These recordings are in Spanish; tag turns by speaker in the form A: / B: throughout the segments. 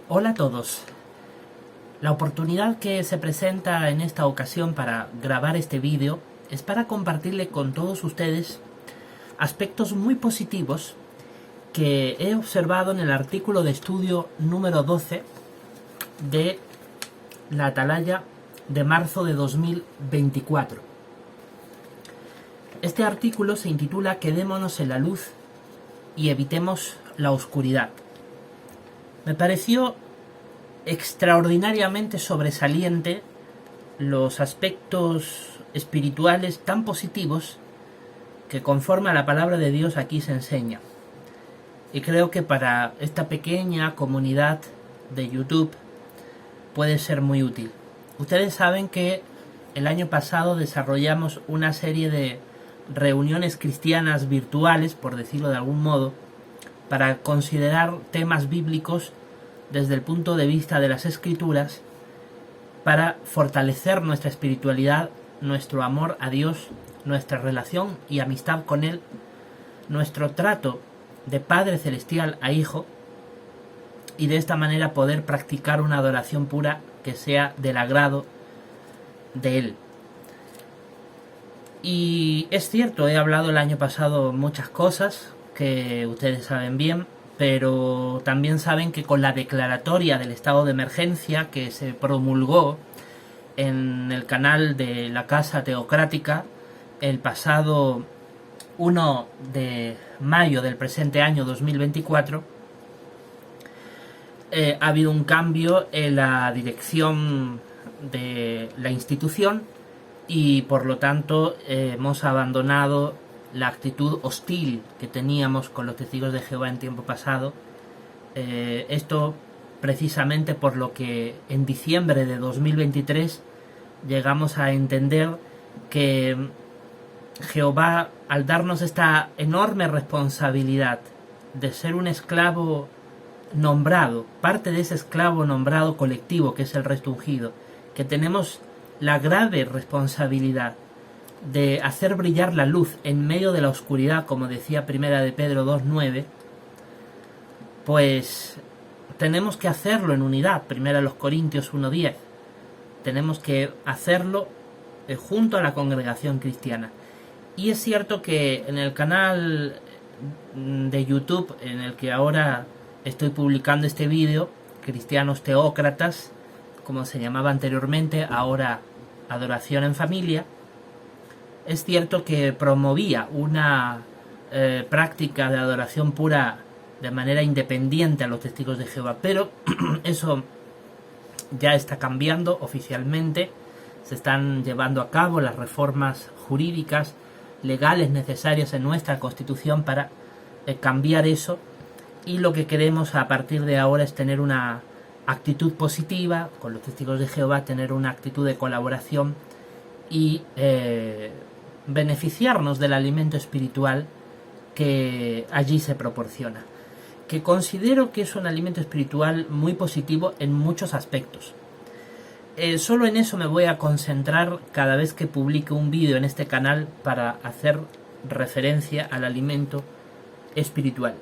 A: Hola a todos. La oportunidad que se presenta en esta ocasión para grabar este vídeo es para compartirle con todos ustedes aspectos muy positivos que he observado en el artículo de estudio número 12 de la Atalaya de marzo de 2024. Este artículo se intitula Quedémonos en la luz y evitemos la oscuridad. Me pareció extraordinariamente sobresaliente los aspectos espirituales tan positivos que conforme a la palabra de Dios aquí se enseña. Y creo que para esta pequeña comunidad de YouTube puede ser muy útil. Ustedes saben que el año pasado desarrollamos una serie de reuniones cristianas virtuales, por decirlo de algún modo, para considerar temas bíblicos desde el punto de vista de las Escrituras, para fortalecer nuestra espiritualidad, nuestro amor a Dios, nuestra relación y amistad con Él, nuestro trato de Padre Celestial a Hijo, y de esta manera poder practicar una adoración pura que sea del agrado de Él. Y es cierto, he hablado el año pasado muchas cosas que ustedes saben bien, pero también saben que con la declaratoria del estado de emergencia que se promulgó en el canal de la Casa Teocrática el pasado 1 de mayo del presente año 2024, ha habido un cambio en la dirección de la institución y por lo tanto hemos abandonado la actitud hostil que teníamos con los testigos de Jehová en tiempo pasado. Esto precisamente por lo que en diciembre de 2023 llegamos a entender que Jehová, al darnos esta enorme responsabilidad de ser un esclavo nombrado, parte de ese esclavo nombrado colectivo que es el resto ungido, que tenemos la grave responsabilidad de hacer brillar la luz en medio de la oscuridad, como decía Primera de Pedro 2:9, pues tenemos que hacerlo en unidad. Primera de los Corintios 1:10. Tenemos que hacerlo junto a la congregación cristiana. Y es cierto que en el canal de YouTube en el que ahora estoy publicando este vídeo, Cristianos Teócratas, como se llamaba anteriormente, ahora Adoración en Familia, es cierto que promovía una práctica de adoración pura de manera independiente a los testigos de Jehová, pero eso ya está cambiando oficialmente. Se están llevando a cabo las reformas jurídicas, legales necesarias en nuestra Constitución para cambiar eso, y lo que queremos a partir de ahora es tener una actitud positiva con los testigos de Jehová, tener una actitud de colaboración y beneficiarnos del alimento espiritual que allí se proporciona, que considero que es un alimento espiritual muy positivo en muchos aspectos. Solo en eso me voy a concentrar cada vez que publique un vídeo en este canal para hacer referencia al alimento espiritual.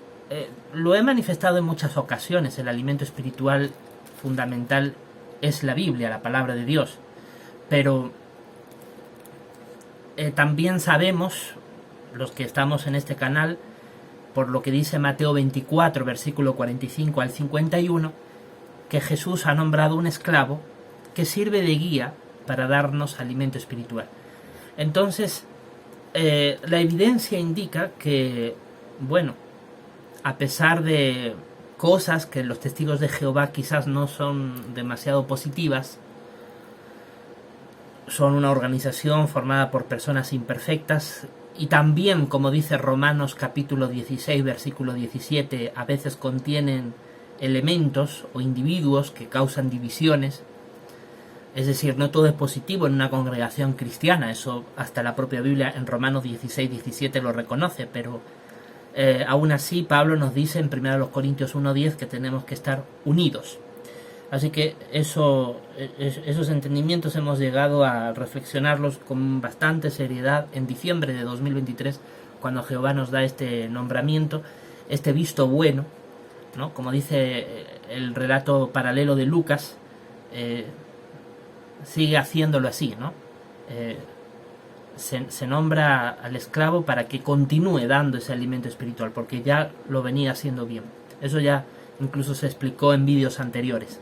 A: Lo he manifestado en muchas ocasiones. El alimento espiritual fundamental es la Biblia, la palabra de Dios, pero también sabemos, los que estamos en este canal, por lo que dice Mateo 24, versículo 45 al 51, que Jesús ha nombrado un esclavo que sirve de guía para darnos alimento espiritual. Entonces, la evidencia indica que, bueno, a pesar de cosas que los testigos de Jehová quizás no son demasiado positivas, son una organización formada por personas imperfectas y también, como dice Romanos capítulo 16, versículo 17, a veces contienen elementos o individuos que causan divisiones. Es decir, no todo es positivo en una congregación cristiana, eso hasta la propia Biblia en Romanos 16, 17 lo reconoce, pero aún así Pablo nos dice en 1 Corintios 1:10 que tenemos que estar unidos. Así que esos entendimientos hemos llegado a reflexionarlos con bastante seriedad en diciembre de 2023, cuando Jehová nos da este nombramiento, este visto bueno, ¿no? Como dice el relato paralelo de Lucas sigue haciéndolo así, ¿no? Se nombra al esclavo para que continúe dando ese alimento espiritual, porque ya lo venía haciendo bien. Eso ya incluso se explicó en vídeos anteriores.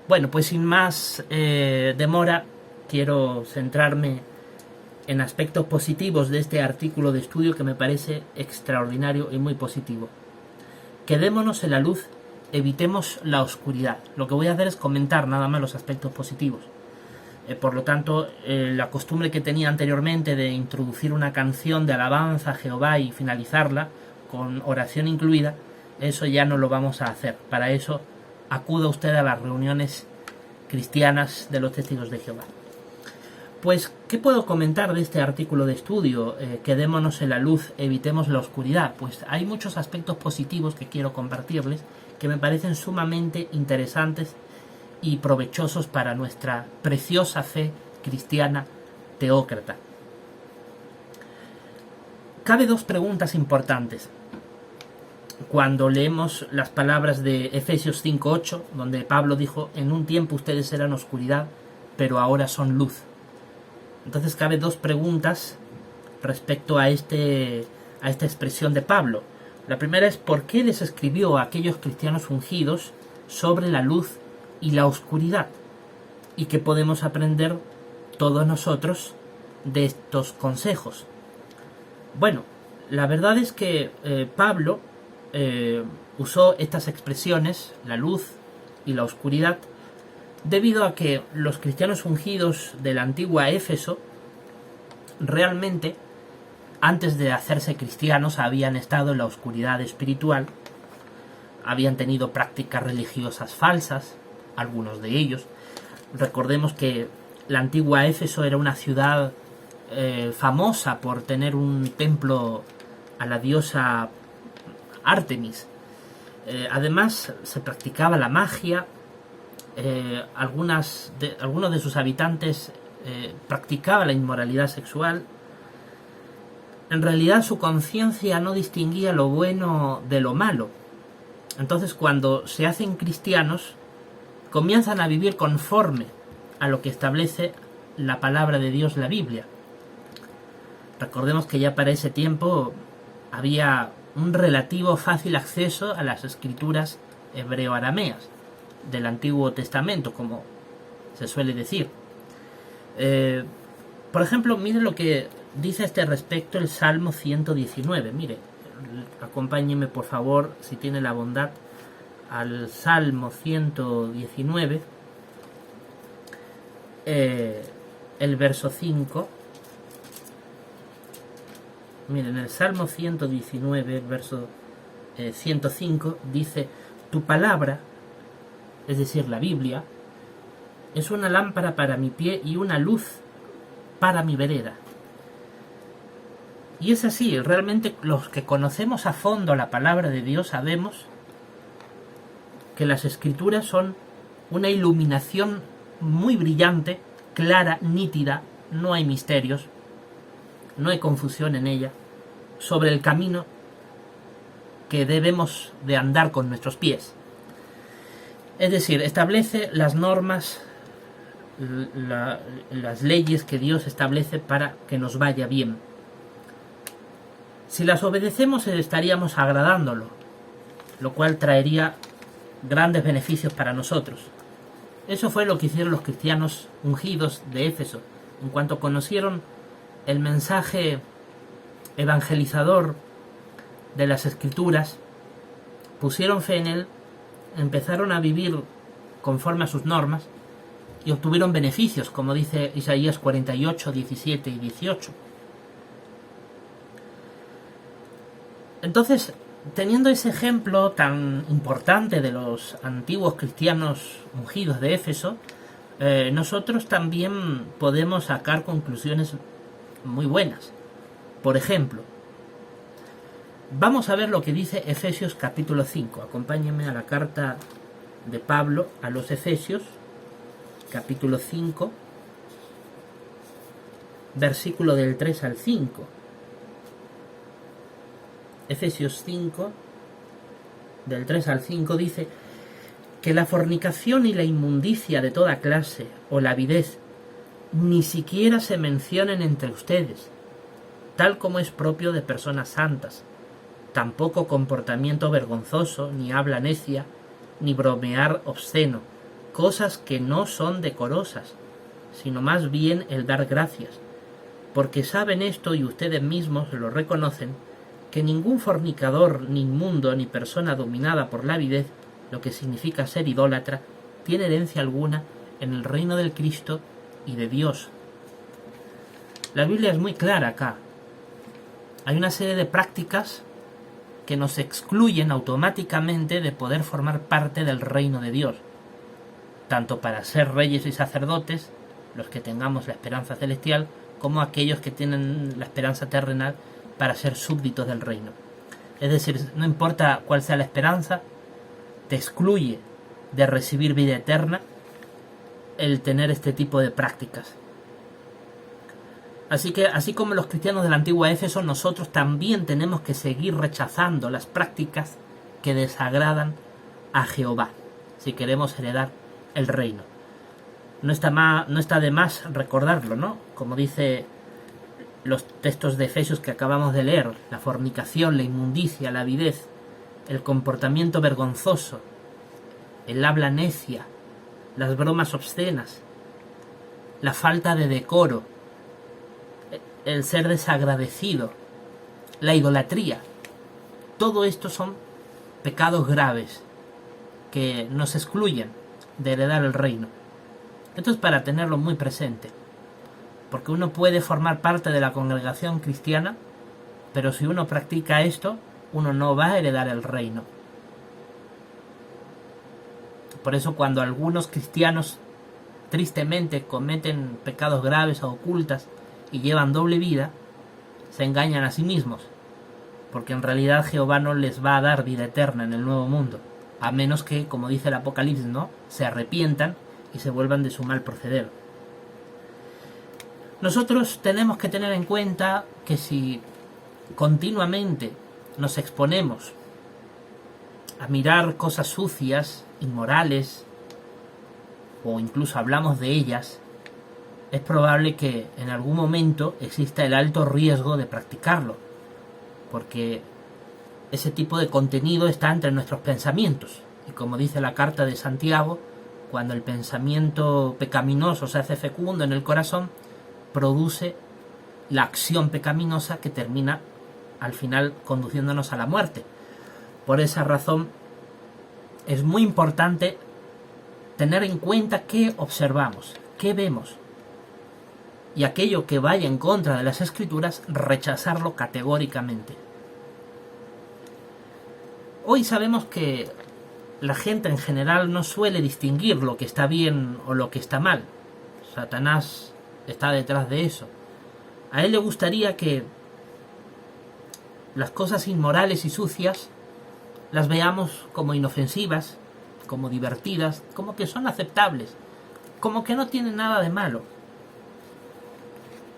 A: Bueno, pues sin más demora, quiero centrarme en aspectos positivos de este artículo de estudio que me parece extraordinario y muy positivo. Quedémonos en la luz, evitemos la oscuridad. Lo que voy a hacer es comentar nada más los aspectos positivos. Por lo tanto, la costumbre que tenía anteriormente de introducir una canción de alabanza a Jehová y finalizarla con oración incluida, eso ya no lo vamos a hacer. Para eso, acuda usted a las reuniones cristianas de los testigos de Jehová. Pues, ¿qué puedo comentar de este artículo de estudio? Quedémonos en la luz, evitemos la oscuridad. Pues hay muchos aspectos positivos que quiero compartirles que me parecen sumamente interesantes y provechosos para nuestra preciosa fe cristiana teócrata. Cabe dos preguntas importantes cuando leemos las palabras de Efesios 5:8, donde Pablo dijo: en un tiempo ustedes eran oscuridad, pero ahora son luz. Entonces cabe dos preguntas respecto a esta expresión de Pablo. La primera es: ¿por qué les escribió a aquellos cristianos ungidos sobre la luz y la oscuridad? ¿Y qué podemos aprender todos nosotros de estos consejos? Bueno, la verdad es que Pablo usó estas expresiones, la luz y la oscuridad, debido a que los cristianos ungidos de la antigua Éfeso realmente, antes de hacerse cristianos, habían estado en la oscuridad espiritual, habían tenido prácticas religiosas falsas, algunos de ellos. Recordemos que la antigua Éfeso era una ciudad famosa por tener un templo a la diosa Artemis. Además se practicaba la magia. Algunos de sus habitantes practicaban la inmoralidad sexual. En realidad su conciencia no distinguía lo bueno de lo malo. Entonces, cuando se hacen cristianos, comienzan a vivir conforme a lo que establece la palabra de Dios, la Biblia. Recordemos que ya para ese tiempo había un relativo fácil acceso a las escrituras hebreo-arameas del Antiguo Testamento, como se suele decir. Por ejemplo, mire lo que dice a este respecto el Salmo 119. Mire, acompáñeme por favor, si tiene la bondad, al Salmo 119, el verso 5. Miren, el Salmo 119, el verso 105, dice: tu palabra, es decir, la Biblia, es una lámpara para mi pie y una luz para mi vereda. Y es así, realmente los que conocemos a fondo la palabra de Dios sabemos que las escrituras son una iluminación muy brillante, clara, nítida, no hay misterios, no hay confusión en ella, sobre el camino que debemos de andar con nuestros pies. Es decir, establece las normas, las leyes que Dios establece para que nos vaya bien. Si las obedecemos, estaríamos agradándolo, lo cual traería grandes beneficios para nosotros. Eso fue lo que hicieron los cristianos ungidos de Éfeso. En cuanto conocieron el mensaje evangelizador de las Escrituras, pusieron fe en él, empezaron a vivir conforme a sus normas y obtuvieron beneficios, como dice Isaías 48, 17 y 18. Entonces, teniendo ese ejemplo tan importante de los antiguos cristianos ungidos de Éfeso, nosotros también podemos sacar conclusiones muy buenas. Por ejemplo, vamos a ver lo que dice Efesios capítulo 5. Acompáñenme a la carta de Pablo a los Efesios, capítulo 5, versículo del 3 al 5. Efesios 5, del 3 al 5 dice: que la fornicación y la inmundicia de toda clase, o la avidez, ni siquiera se mencionen entre ustedes, tal como es propio de personas santas, tampoco comportamiento vergonzoso, ni habla necia, ni bromear obsceno, cosas que no son decorosas, sino más bien el dar gracias, porque saben esto y ustedes mismos lo reconocen, que ningún fornicador, ni inmundo, ni persona dominada por la avidez, lo que significa ser idólatra, tiene herencia alguna en el reino del Cristo y de Dios. La Biblia es muy clara acá. Hay una serie de prácticas que nos excluyen automáticamente de poder formar parte del reino de Dios, tanto para ser reyes y sacerdotes, los que tengamos la esperanza celestial, como aquellos que tienen la esperanza terrenal para ser súbditos del reino. Es decir, no importa cuál sea la esperanza, te excluye de recibir vida eterna el tener este tipo de prácticas. Así que, así como los cristianos de la antigua Éfeso, nosotros también tenemos que seguir rechazando las prácticas que desagradan a Jehová, si queremos heredar el reino. No está de más recordarlo, ¿no? Como dice los textos de Efesios que acabamos de leer, la fornicación, la inmundicia, la avidez, el comportamiento vergonzoso, el habla necia, las bromas obscenas, la falta de decoro, el ser desagradecido, la idolatría. Todo esto son pecados graves que nos excluyen de heredar el reino. Esto es para tenerlo muy presente, porque uno puede formar parte de la congregación cristiana, pero si uno practica esto, uno no va a heredar el reino. Por eso cuando algunos cristianos tristemente cometen pecados graves o ocultas y llevan doble vida, se engañan a sí mismos, porque en realidad Jehová no les va a dar vida eterna en el nuevo mundo, a menos que, como dice el Apocalipsis, ¿no?, se arrepientan y se vuelvan de su mal proceder. Nosotros tenemos que tener en cuenta que si continuamente nos exponemos a mirar cosas sucias, inmorales, o incluso hablamos de ellas, es probable que en algún momento exista el alto riesgo de practicarlo, porque ese tipo de contenido está entre nuestros pensamientos, y como dice la carta de Santiago, cuando el pensamiento pecaminoso se hace fecundo en el corazón, produce la acción pecaminosa que termina al final conduciéndonos a la muerte. Por esa razón es muy importante tener en cuenta qué observamos, qué vemos, y aquello que vaya en contra de las Escrituras, rechazarlo categóricamente. Hoy sabemos que la gente en general no suele distinguir lo que está bien o lo que está mal. Satanás está detrás de eso. A él le gustaría que las cosas inmorales y sucias las veamos como inofensivas, como divertidas, como que son aceptables, como que no tienen nada de malo.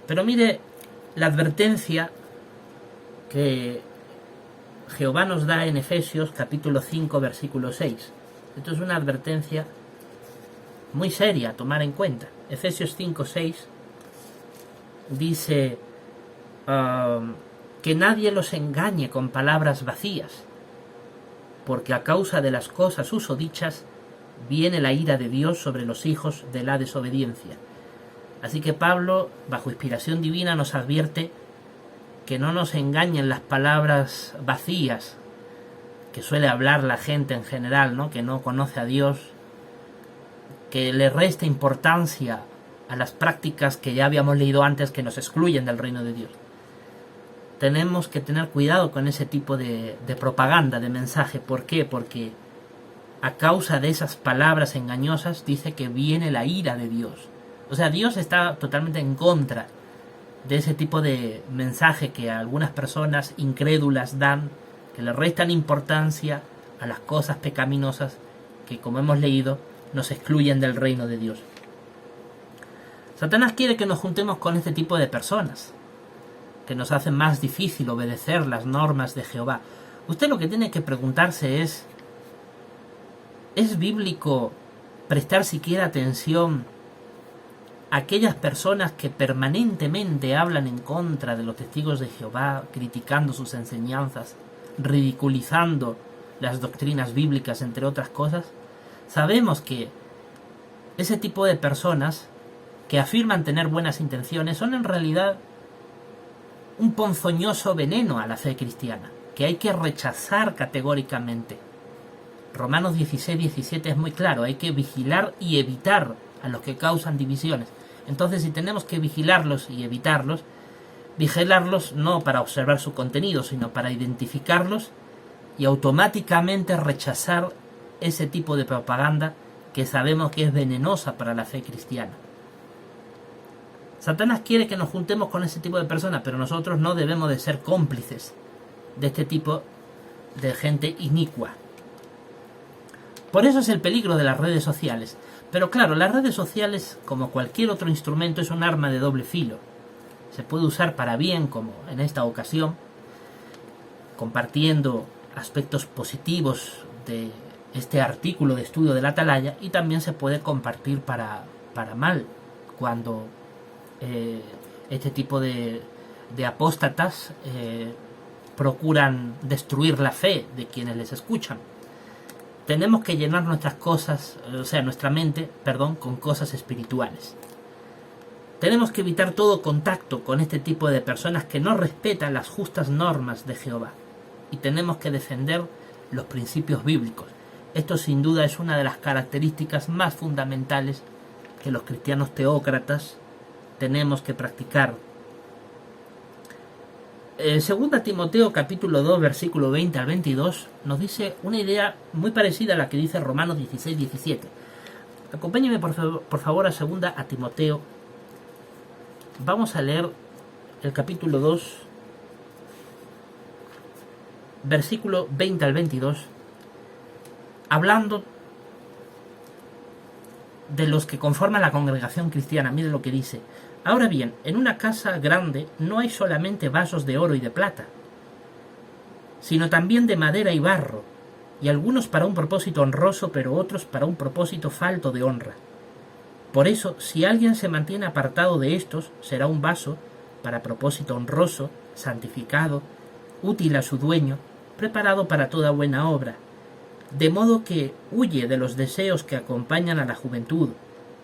A: Pero mire la advertencia que Jehová nos da en Efesios capítulo 5 versículo 6. Esto es una advertencia muy seria a tomar en cuenta. Efesios 5, 6 dice que nadie los engañe con palabras vacías, porque a causa de las cosas usodichas viene la ira de Dios sobre los hijos de la desobediencia. Así que Pablo, bajo inspiración divina, nos advierte que no nos engañen las palabras vacías que suele hablar la gente en general, ¿no?, que no conoce a Dios, que le resta importancia a las prácticas que ya habíamos leído antes, que nos excluyen del reino de Dios. Tenemos que tener cuidado con ese tipo de propaganda, de mensaje. ¿Por qué? Porque a causa de esas palabras engañosas dice que viene la ira de Dios. O sea, Dios está totalmente en contra de ese tipo de mensaje que algunas personas incrédulas dan, que le restan importancia a las cosas pecaminosas que, como hemos leído, nos excluyen del reino de Dios. Satanás quiere que nos juntemos con este tipo de personas, que nos hacen más difícil obedecer las normas de Jehová. Usted lo que tiene que preguntarse es, ¿Es bíblico prestar siquiera atención a aquellas personas que permanentemente hablan en contra de los testigos de Jehová, criticando sus enseñanzas, ridiculizando las doctrinas bíblicas, entre otras cosas? Sabemos que ese tipo de personas que afirman tener buenas intenciones son en realidad un ponzoñoso veneno a la fe cristiana, que hay que rechazar categóricamente. Romanos 16-17 es muy claro, hay que vigilar y evitar a los que causan divisiones. Entonces, si tenemos que vigilarlos y evitarlos, vigilarlos no para observar su contenido, sino para identificarlos y automáticamente rechazar ese tipo de propaganda que sabemos que es venenosa para la fe cristiana. Satanás quiere que nos juntemos con ese tipo de personas, pero nosotros no debemos de ser cómplices de este tipo de gente inicua. Por eso es el peligro de las redes sociales. Pero claro, las redes sociales, como cualquier otro instrumento, es un arma de doble filo. Se puede usar para bien, como en esta ocasión, compartiendo aspectos positivos de este artículo de estudio de la Atalaya, y también se puede compartir para mal, cuando este tipo de apóstatas procuran destruir la fe de quienes les escuchan. Tenemos que llenar nuestra mente, con cosas espirituales. Tenemos que evitar todo contacto con este tipo de personas que no respetan las justas normas de Jehová. Y tenemos que defender los principios bíblicos. Esto sin duda es una de las características más fundamentales que los cristianos teócratas tenemos que practicar. 2 Timoteo capítulo 2 versículo 20 al 22 nos dice una idea muy parecida a la que dice Romanos 16-17. Acompáñenme por favor a 2 Timoteo. Vamos a leer el capítulo 2 versículo 20 al 22, hablando de los que conforman la congregación cristiana. Miren lo que dice: ahora bien, en una casa grande no hay solamente vasos de oro y de plata, sino también de madera y barro, y algunos para un propósito honroso, pero otros para un propósito falto de honra. Por eso, si alguien se mantiene apartado de estos, será un vaso para propósito honroso, santificado, útil a su dueño, preparado para toda buena obra. De modo que huye de los deseos que acompañan a la juventud,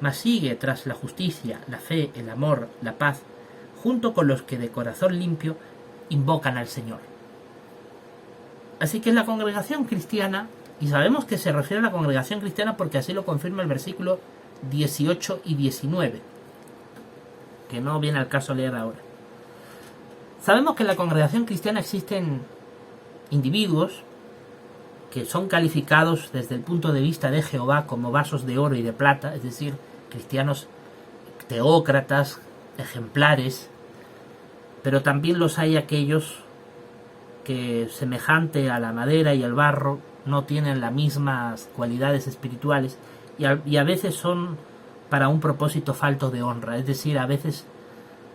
A: mas sigue tras la justicia, la fe, el amor, la paz, junto con los que de corazón limpio invocan al Señor. Así que la congregación cristiana, y sabemos que se refiere a la congregación cristiana porque así lo confirma el versículo 18 y 19, que no viene al caso leer ahora. Sabemos que en la congregación cristiana existen individuos que son calificados desde el punto de vista de Jehová como vasos de oro y de plata, es decir, cristianos teócratas, ejemplares, pero también los hay aquellos que, semejante a la madera y el barro, no tienen las mismas cualidades espirituales y a veces son para un propósito falto de honra, es decir, a veces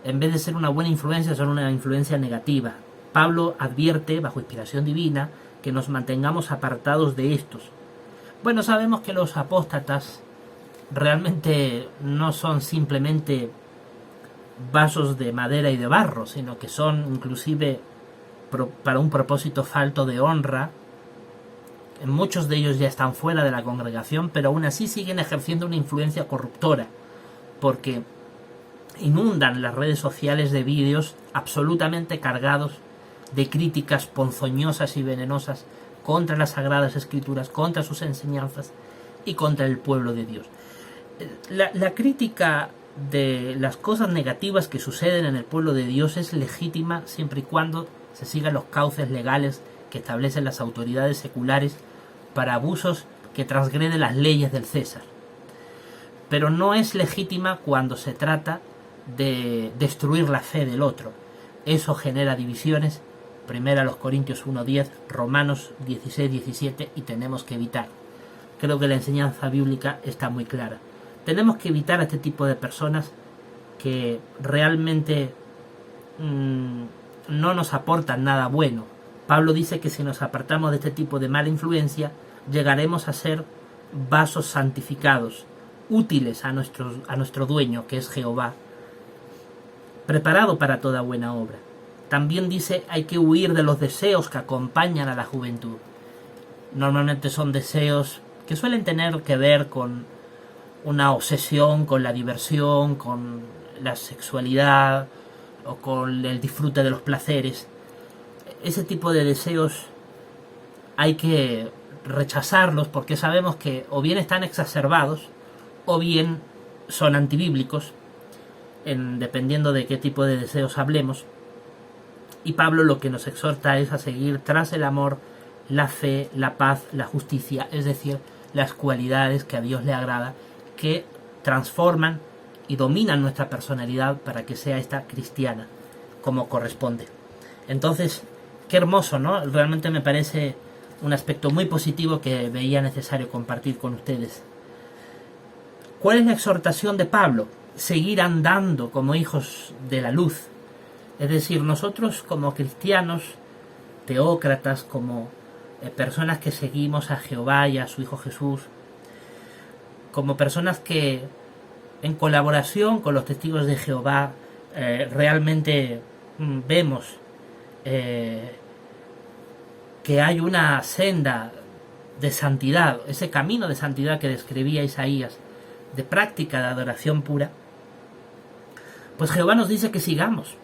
A: en vez de ser una buena influencia son una influencia negativa. Pablo advierte, bajo inspiración divina, que nos mantengamos apartados de estos. Bueno, sabemos que los apóstatas realmente no son simplemente vasos de madera y de barro, sino que son inclusive para un propósito falto de honra. Muchos de ellos ya están fuera de la congregación, pero aún así siguen ejerciendo una influencia corruptora, porque inundan las redes sociales de vídeos absolutamente cargados de críticas ponzoñosas y venenosas contra las Sagradas Escrituras, contra sus enseñanzas y contra el pueblo de Dios. La crítica de las cosas negativas que suceden en el pueblo de Dios es legítima siempre y cuando se sigan los cauces legales que establecen las autoridades seculares para abusos que transgreden las leyes del César. Pero no es legítima cuando se trata de destruir la fe del otro. Eso genera divisiones. 1 Corintios 1:10, Romanos 16:17, y tenemos que evitar. Creo que la enseñanza bíblica está muy clara. Tenemos que evitar a este tipo de personas que realmente no nos aportan nada bueno. Pablo dice que si nos apartamos de este tipo de mala influencia, llegaremos a ser vasos santificados, útiles a nuestro dueño, que es Jehová, preparado para toda buena obra. También dice, hay que huir de los deseos que acompañan a la juventud. Normalmente son deseos que suelen tener que ver con una obsesión con la diversión, con la sexualidad o con el disfrute de los placeres. Ese tipo de deseos hay que rechazarlos porque sabemos que o bien están exacerbados o bien son antibíblicos, dependiendo de qué tipo de deseos hablemos. Y Pablo lo que nos exhorta es a seguir tras el amor, la fe, la paz, la justicia, es decir, las cualidades que a Dios le agrada, que transforman y dominan nuestra personalidad para que sea esta cristiana, como corresponde. Entonces, qué hermoso, ¿no? Realmente me parece un aspecto muy positivo que veía necesario compartir con ustedes. ¿Cuál es la exhortación de Pablo? Seguir andando como hijos de la luz. Es decir, nosotros como cristianos, teócratas, como personas que seguimos a Jehová y a su Hijo Jesús, como personas que en colaboración con los testigos de Jehová realmente vemos que hay una senda de santidad, ese camino de santidad que describía Isaías, de práctica de adoración pura, pues Jehová nos dice que sigamos,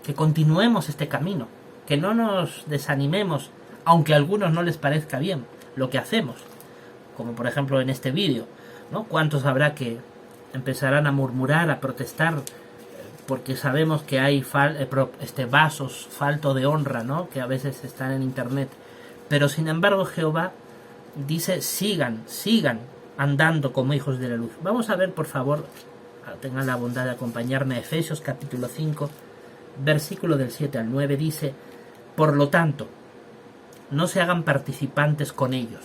A: que continuemos este camino, que no nos desanimemos, aunque a algunos no les parezca bien lo que hacemos, como por ejemplo en este vídeo, ¿no? ¿Cuántos habrá que empezarán a murmurar, a protestar, porque sabemos que hay vasos falto de honra, ¿no? Que a veces están en internet, pero sin embargo Jehová dice sigan andando como hijos de la luz. Vamos a ver, por favor, tengan la bondad de acompañarme a Efesios capítulo 5, versículo del 7 al 9, dice: por lo tanto, no se hagan participantes con ellos,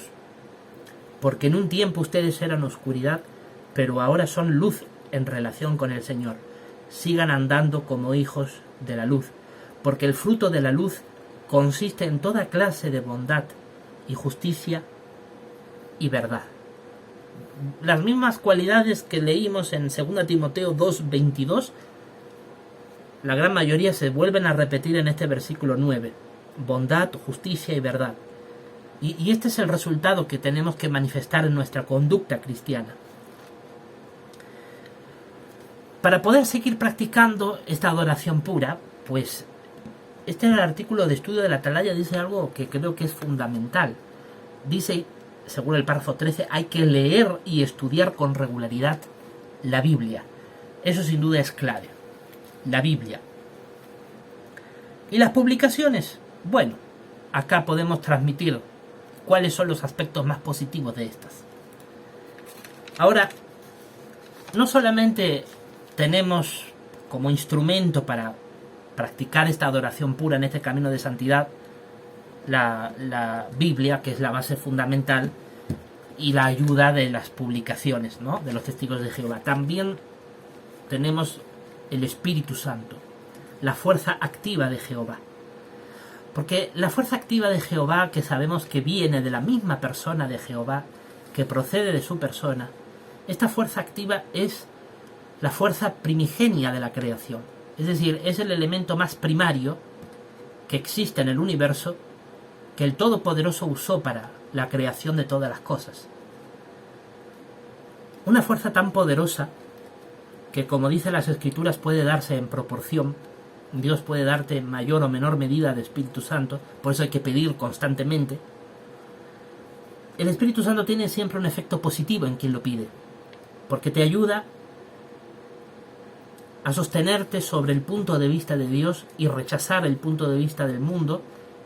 A: porque en un tiempo ustedes eran oscuridad, pero ahora son luz en relación con el Señor. Sigan andando como hijos de la luz, porque el fruto de la luz consiste en toda clase de bondad y justicia y verdad. Las mismas cualidades que leímos en 2 Timoteo 2:22, la gran mayoría se vuelven a repetir en este versículo 9. Bondad, justicia y verdad. Y este es el resultado que tenemos que manifestar en nuestra conducta cristiana. Para poder seguir practicando esta adoración pura, pues este artículo de estudio de la Atalaya dice algo que creo que es fundamental. Dice, según el párrafo 13, hay que leer y estudiar con regularidad la Biblia. Eso sin duda es clave. La Biblia. ¿Y las publicaciones? Bueno, acá podemos transmitir cuáles son los aspectos más positivos de estas. Ahora, no solamente tenemos como instrumento para practicar esta adoración pura en este camino de santidad la Biblia, que es la base fundamental, y la ayuda de las publicaciones, ¿no?, de los testigos de Jehová. También tenemos el Espíritu Santo, la fuerza activa de Jehová. Porque la fuerza activa de Jehová, que sabemos que viene de la misma persona de Jehová, que procede de su persona, esta fuerza activa es la fuerza primigenia de la creación. Es decir, es el elemento más primario que existe en el universo, que el Todopoderoso usó para la creación de todas las cosas. Una fuerza tan poderosa que, como dicen las Escrituras, puede darse en proporción. Dios puede darte en mayor o menor medida de Espíritu Santo, por eso hay que pedir constantemente. El Espíritu Santo tiene siempre un efecto positivo en quien lo pide, porque te ayuda a sostenerte sobre el punto de vista de Dios y rechazar el punto de vista del mundo,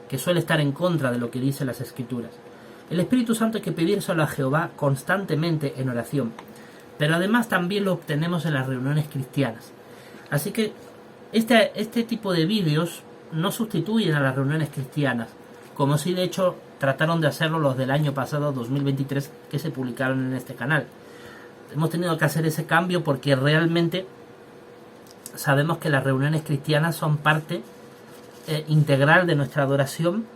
A: que suele estar en contra de lo que dicen las Escrituras. El Espíritu Santo hay que pedírselo a Jehová constantemente en oración, pero además también lo obtenemos en las reuniones cristianas. Así que este tipo de vídeos no sustituyen a las reuniones cristianas, como si de hecho trataron de hacerlo los del año pasado, 2023, que se publicaron en este canal. Hemos tenido que hacer ese cambio porque realmente sabemos que las reuniones cristianas son parte integral de nuestra adoración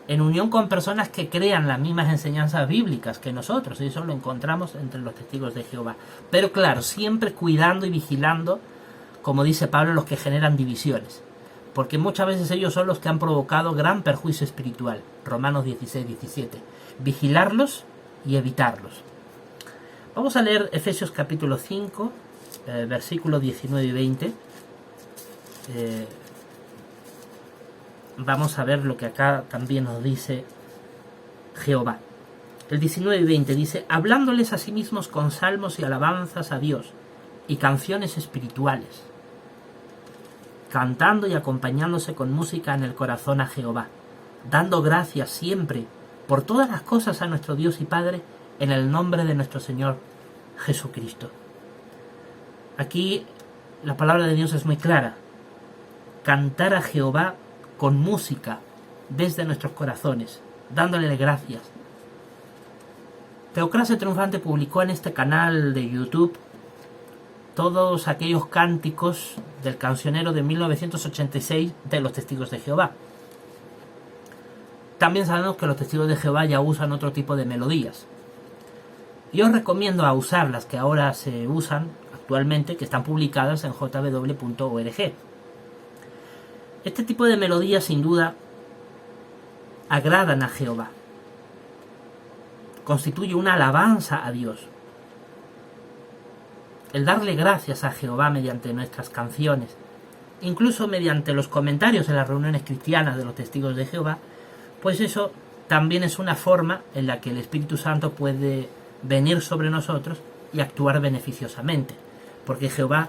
A: en unión con personas que crean las mismas enseñanzas bíblicas que nosotros, y eso lo encontramos entre los testigos de Jehová. Pero claro, siempre cuidando y vigilando, como dice Pablo, los que generan divisiones, porque muchas veces ellos son los que han provocado gran perjuicio espiritual. Romanos 16-17. Vigilarlos y evitarlos. Vamos a leer Efesios capítulo 5, versículos 19 y 20. Vamos a ver lo que acá también nos dice Jehová. El 19 y 20 dice: hablándoles a sí mismos con salmos y alabanzas a Dios y canciones espirituales, cantando y acompañándose con música en el corazón a Jehová, dando gracias siempre por todas las cosas a nuestro Dios y Padre, en el nombre de nuestro Señor Jesucristo. Aquí la palabra de Dios es muy clara: cantar a Jehová con música desde nuestros corazones, dándole gracias. Teocracia Triunfante publicó en este canal de YouTube todos aquellos cánticos del cancionero de 1986 de los Testigos de Jehová. También sabemos que los Testigos de Jehová ya usan otro tipo de melodías. Yo os recomiendo a usar las que ahora se usan actualmente, que están publicadas en jw.org. Este tipo de melodías sin duda agradan a Jehová. Constituye una alabanza a Dios. El darle gracias a Jehová mediante nuestras canciones, incluso mediante los comentarios en las reuniones cristianas de los Testigos de Jehová, pues eso también es una forma en la que el Espíritu Santo puede venir sobre nosotros y actuar beneficiosamente, porque Jehová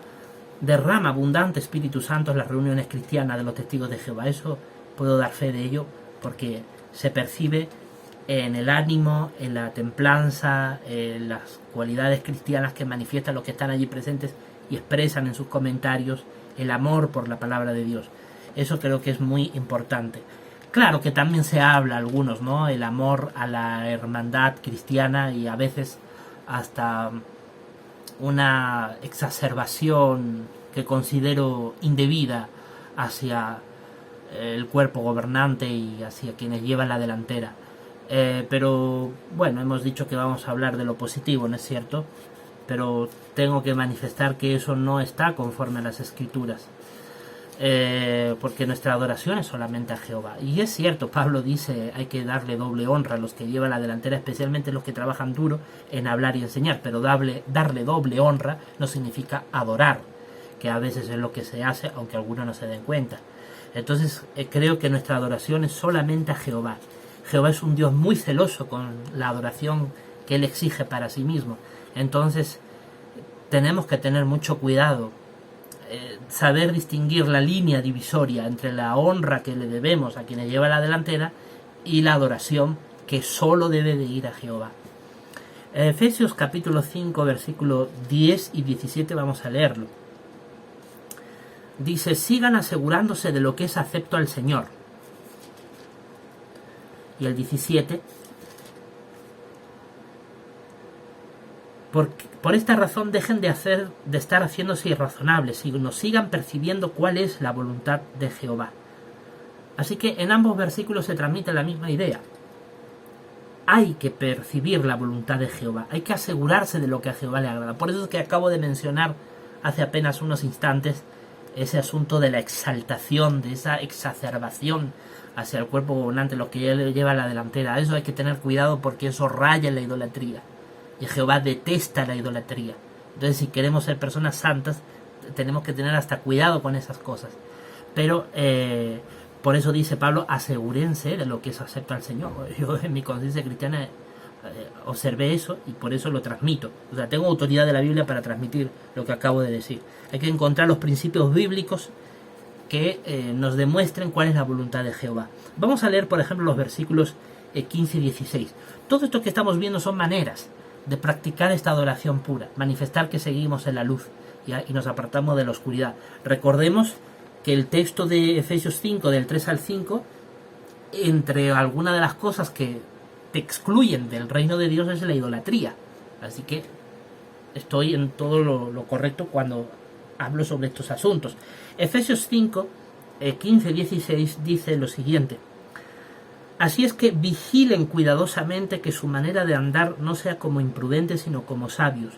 A: derrama abundante Espíritu Santo en las reuniones cristianas de los Testigos de Jehová. Eso puedo dar fe de ello, porque se percibe en el ánimo, en la templanza, en las cualidades cristianas que manifiestan los que están allí presentes y expresan en sus comentarios el amor por la palabra de Dios. Eso creo que es muy importante. Claro que también se habla algunos, ¿no? El amor a la hermandad cristiana, y a veces hasta una exacerbación que considero indebida hacia el cuerpo gobernante y hacia quienes llevan la delantera. Pero bueno, hemos dicho que vamos a hablar de lo positivo, ¿no es cierto? Pero tengo que manifestar que eso no está conforme a las Escrituras, porque nuestra adoración es solamente a Jehová. Y es cierto, Pablo dice: hay que darle doble honra a los que llevan la delantera, especialmente los que trabajan duro en hablar y enseñar. Pero darle doble honra no significa adorar, que a veces es lo que se hace, aunque algunos no se den cuenta. Entonces creo que nuestra adoración es solamente a Jehová. Jehová es un Dios muy celoso con la adoración que Él exige para sí mismo. Entonces tenemos que tener mucho cuidado, saber distinguir la línea divisoria entre la honra que le debemos a quienes lleva la delantera y la adoración que solo debe de ir a Jehová. Efesios capítulo 5, versículos 10 y 17 vamos a leerlo. Dice: sigan asegurándose de lo que es acepto al Señor. Y el 17: por esta razón dejen de estar haciéndose irrazonables, y nos sigan percibiendo cuál es la voluntad de Jehová. Así que en ambos versículos se transmite la misma idea. Hay que percibir la voluntad de Jehová, hay que asegurarse de lo que a Jehová le agrada. Por eso es que acabo de mencionar hace apenas unos instantes ese asunto de la exaltación, de esa exacerbación hacia el cuerpo gobernante, lo que él lleva a la delantera. Eso hay que tener cuidado, porque eso raya en la idolatría, y Jehová detesta la idolatría. Entonces, si queremos ser personas santas, tenemos que tener hasta cuidado con esas cosas. Pero por eso dice Pablo: asegúrense de lo que es acepto al Señor. Yo en mi conciencia cristiana observé eso y por eso lo transmito. O sea, tengo autoridad de la Biblia para transmitir lo que acabo de decir. Hay que encontrar los principios bíblicos que nos demuestren cuál es la voluntad de Jehová. Vamos a leer, por ejemplo, los versículos 15 y 16. Todo esto que estamos viendo son maneras de practicar esta adoración pura, manifestar que seguimos en la luz y nos apartamos de la oscuridad. Recordemos que el texto de Efesios 5, del 3 al 5, entre algunas de las cosas que te excluyen del reino de Dios es la idolatría. Así que estoy en todo lo correcto cuando hablo sobre estos asuntos. Efesios 5, 15-16 dice lo siguiente: Así es que vigilen cuidadosamente que su manera de andar no sea como imprudentes, sino como sabios,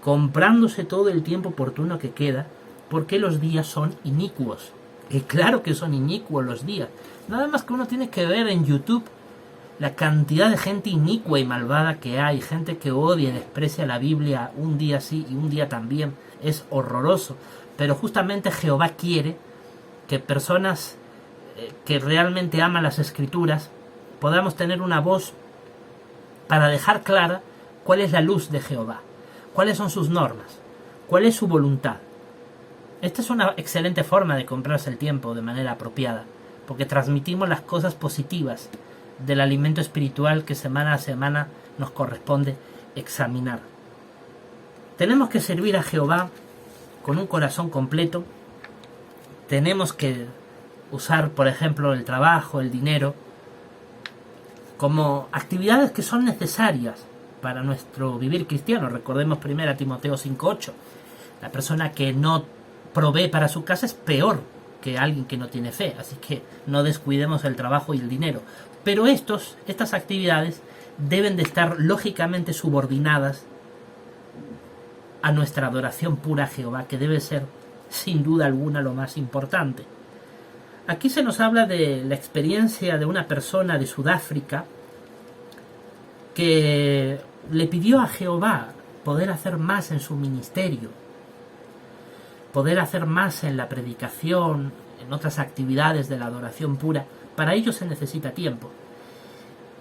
A: comprándose todo el tiempo oportuno que queda, porque los días son inicuos. Y claro que son inicuos los días. Nada más que uno tiene que ver en YouTube la cantidad de gente inicua y malvada que hay, gente que odia y desprecia la Biblia un día sí y un día también. Es horroroso. Pero justamente Jehová quiere que personas que realmente aman las Escrituras podamos tener una voz para dejar clara cuál es la luz de Jehová, cuáles son sus normas, cuál es su voluntad. Esta es una excelente forma de comprarse el tiempo de manera apropiada, porque transmitimos las cosas positivas del alimento espiritual que semana a semana nos corresponde examinar. Tenemos que servir a Jehová con un corazón completo. Tenemos que usar, por ejemplo, el trabajo, el dinero, como actividades que son necesarias para nuestro vivir cristiano. Recordemos 1 Timoteo 5:8. La persona que no provee para su casa es peor que alguien que no tiene fe, así que no descuidemos el trabajo y el dinero. Pero estas actividades deben de estar lógicamente subordinadas a nuestra adoración pura a Jehová, que debe ser sin duda alguna lo más importante. Aquí se nos habla de la experiencia de una persona de Sudáfrica que le pidió a Jehová poder hacer más en su ministerio, poder hacer más en la predicación, en otras actividades de la adoración pura. Para ello se necesita tiempo.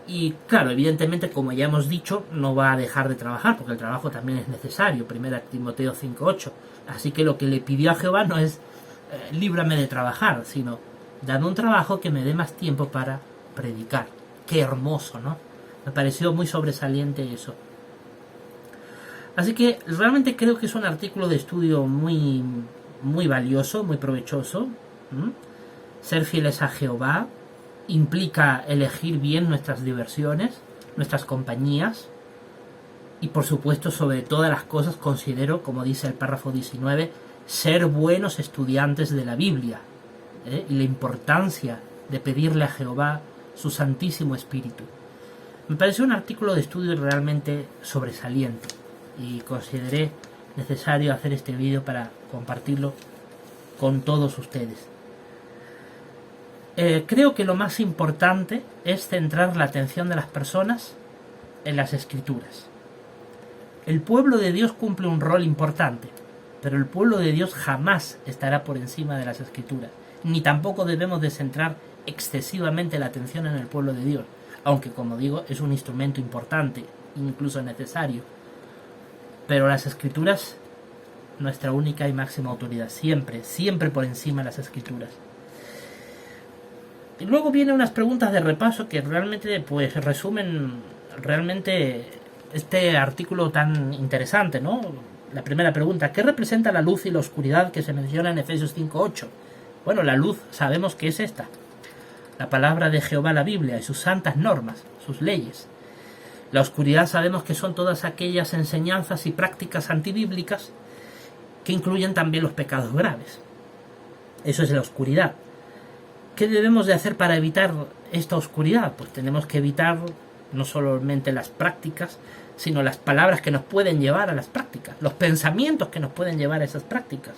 A: Y claro, evidentemente, como ya hemos dicho, no va a dejar de trabajar, porque el trabajo también es necesario, 1 Timoteo 5:8. Así que lo que le pidió a Jehová no es líbrame de trabajar, sino dame un trabajo que me dé más tiempo para predicar. Qué hermoso, ¿no? Me pareció muy sobresaliente eso. Así que realmente creo que es un artículo de estudio muy, muy valioso, muy provechoso. Ser fieles a Jehová implica elegir bien nuestras diversiones, nuestras compañías, y por supuesto, sobre todas las cosas, considero, como dice el párrafo 19, ser buenos estudiantes de la Biblia, y la importancia de pedirle a Jehová su Santísimo Espíritu. Me pareció un artículo de estudio realmente sobresaliente y consideré necesario hacer este vídeo para compartirlo con todos ustedes. Creo que lo más importante es centrar la atención de las personas en las Escrituras. El pueblo de Dios cumple un rol importante, pero el pueblo de Dios jamás estará por encima de las Escrituras, ni tampoco debemos de centrar excesivamente la atención en el pueblo de Dios, aunque, como digo, es un instrumento importante, incluso necesario. Pero las Escrituras, nuestra única y máxima autoridad, siempre, siempre por encima de las Escrituras. Y luego vienen unas preguntas de repaso que realmente pues resumen realmente este artículo tan interesante, ¿no? La primera pregunta: ¿qué representa la luz y la oscuridad que se menciona en Efesios 5:8? Bueno, la luz sabemos que es esta: la palabra de Jehová, la Biblia, y sus santas normas, sus leyes. La oscuridad sabemos que son todas aquellas enseñanzas y prácticas antibíblicas que incluyen también los pecados graves. Eso es la oscuridad. ¿Qué debemos de hacer para evitar esta oscuridad? Pues tenemos que evitar no solamente las prácticas, sino las palabras que nos pueden llevar a las prácticas, los pensamientos que nos pueden llevar a esas prácticas.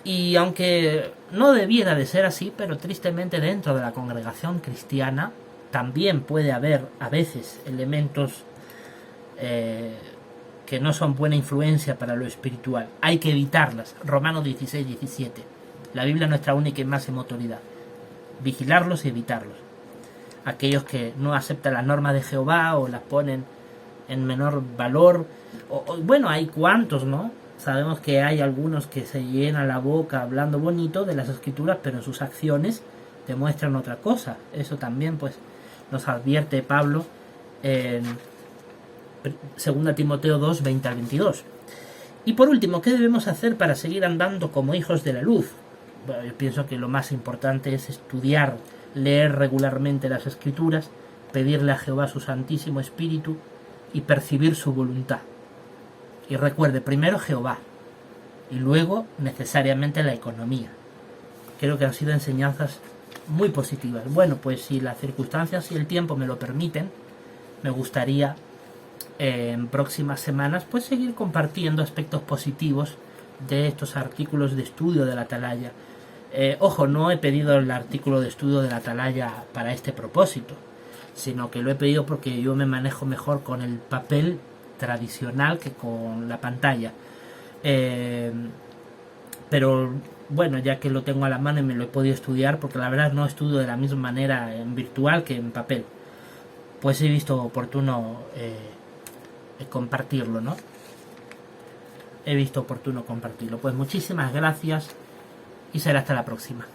A: Y aunque no debiera de ser así, pero tristemente dentro de la congregación cristiana también puede haber a veces elementos que no son buena influencia para lo espiritual. Hay que evitarlas. Romanos 16:17. La Biblia es nuestra única y máxima autoridad. Vigilarlos y evitarlos. Aquellos que no aceptan las normas de Jehová o las ponen en menor valor. Bueno, hay cuantos, ¿no? Sabemos que hay algunos que se llenan la boca hablando bonito de las Escrituras, pero en sus acciones demuestran otra cosa. Eso también pues nos advierte Pablo en 2 Timoteo 2, 20 al 22. Y por último, ¿qué debemos hacer para seguir andando como hijos de la luz? Bueno, yo pienso que lo más importante es estudiar, leer regularmente las Escrituras, pedirle a Jehová su Santísimo Espíritu y percibir su voluntad. Y recuerde, primero Jehová y luego necesariamente la economía. Creo que han sido enseñanzas muy positivas. Bueno, pues si las circunstancias y el tiempo me lo permiten, me gustaría en próximas semanas pues seguir compartiendo aspectos positivos de estos artículos de estudio de la Atalaya. Ojo, no he pedido el artículo de estudio de la Atalaya para este propósito, sino que lo he pedido porque yo me manejo mejor con el papel tradicional que con la pantalla. Pero bueno, ya que lo tengo a la mano y me lo he podido estudiar, porque la verdad no estudio de la misma manera en virtual que en papel, pues he visto oportuno compartirlo, ¿no? He visto oportuno compartirlo. Pues muchísimas gracias y será hasta la próxima.